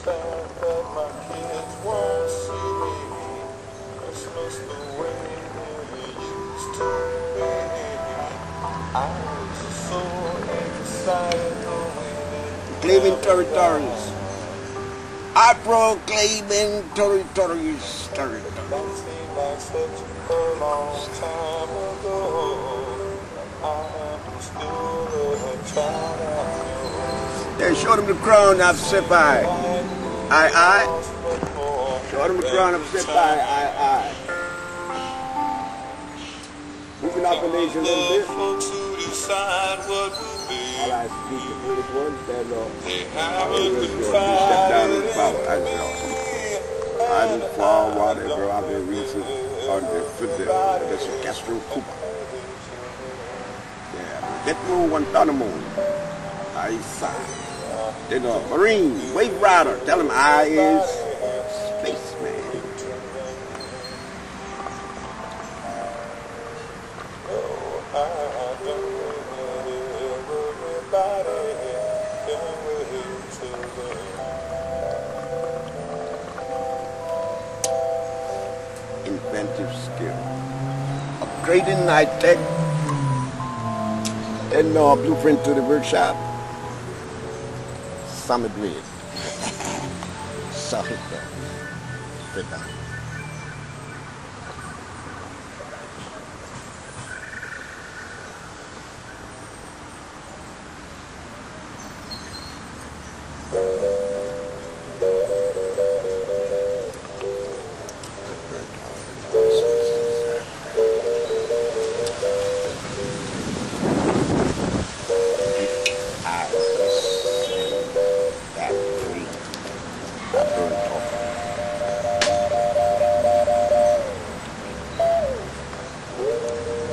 understand that my kids won't see Christmas the way it used to be. I was so excited knowing Claiming territories. I proclaiming territories. that seemed like such a long time ago. I'm still a child of They showed him the crown of Seppi. I. Showed him the crown of Seppi. I. Moving up the nation a little bit. folks who decide what will be. All I speak the British ones, that They I haven't was been step down in fighting power. I didn't fall whatever I've been reaching on the foot that's a Castro Cuba. Yeah, get more one ton of moon. I saw. Then a Marine, wave rider, tell him I is spaceman. Inventive skill. Upgrading high tech. And blueprint to the workshop. Summit Red. Summit Red.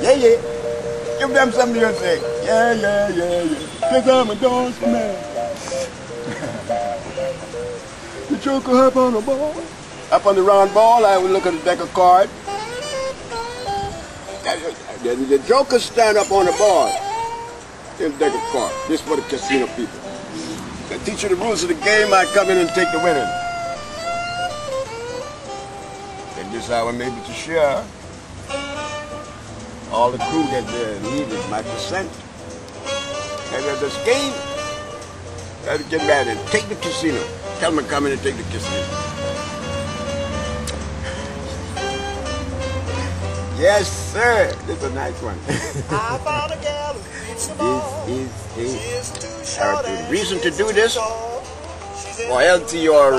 Yeah. Give them some music. Yeah. Cause I'm a dance man. The Joker up on the ball. Up on the round ball, I would look at the deck of cards. The Joker stand up on the ball in the deck of cards. This for the casino people. They teach you the rules of the game, I come in and take the winning. And this hour maybe to share all the crew that needed my percent. And at this game, I had to get mad and take the casino. Tell them to come in and take the casino. Yes, sir. This is a nice one. I found a gal who This is reason to do this, or else your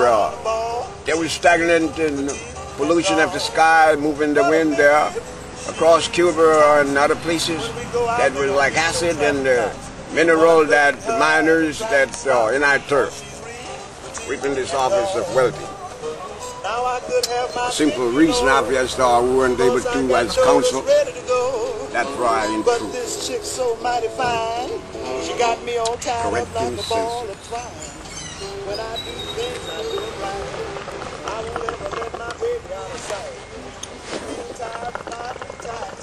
there was stagnant and pollution of the sky, moving the wind there across Cuba and other places that was like acid and mineral that the miners that in our turf. Reaping this office of wealthy. A simple reason, obvious, we weren't able to as council. That's why in truth. This chick so mighty fine. She got me all tied up like a ball of twine. When I do things, I do it right. I won't ever let my baby out of sight.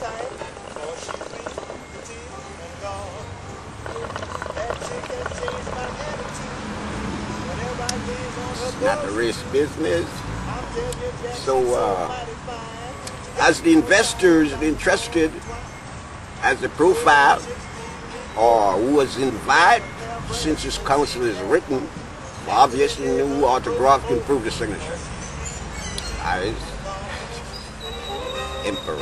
Tight. Before she reached the teeth and gone. That chick has changed my attitude. Whenever I gaze on her It's not the risk business. I'm telling you, Jack, So, she's so mighty fine. as the investors interested, as the profile, or who was invited, since this council is written, obviously new autograph can prove the signature. I Emperor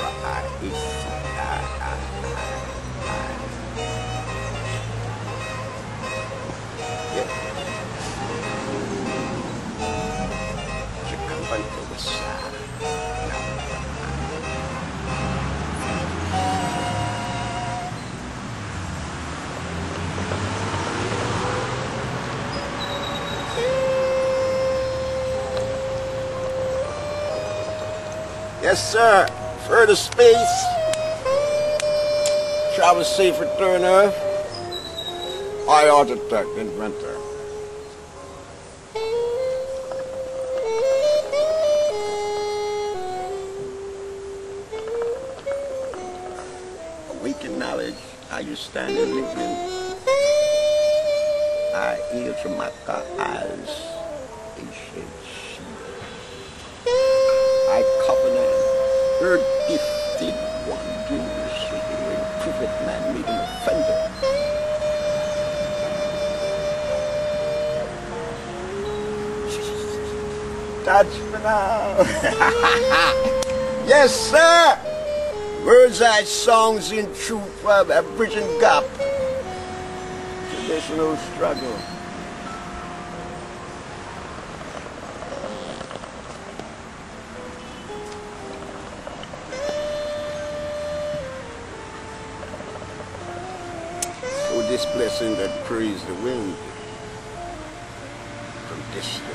Yes, sir. Further space. Travel safe return Earth. I architect, inventor. Awaken knowledge. How you stand and listening. I ears from my eyes. ancient shield. I covenant, her gifted wonders, when prophet man made an offender. Touch me now. Yes, sir. Words are songs in truth of a bridging gap. Traditional struggle. So this blessing that praise the wind from distance.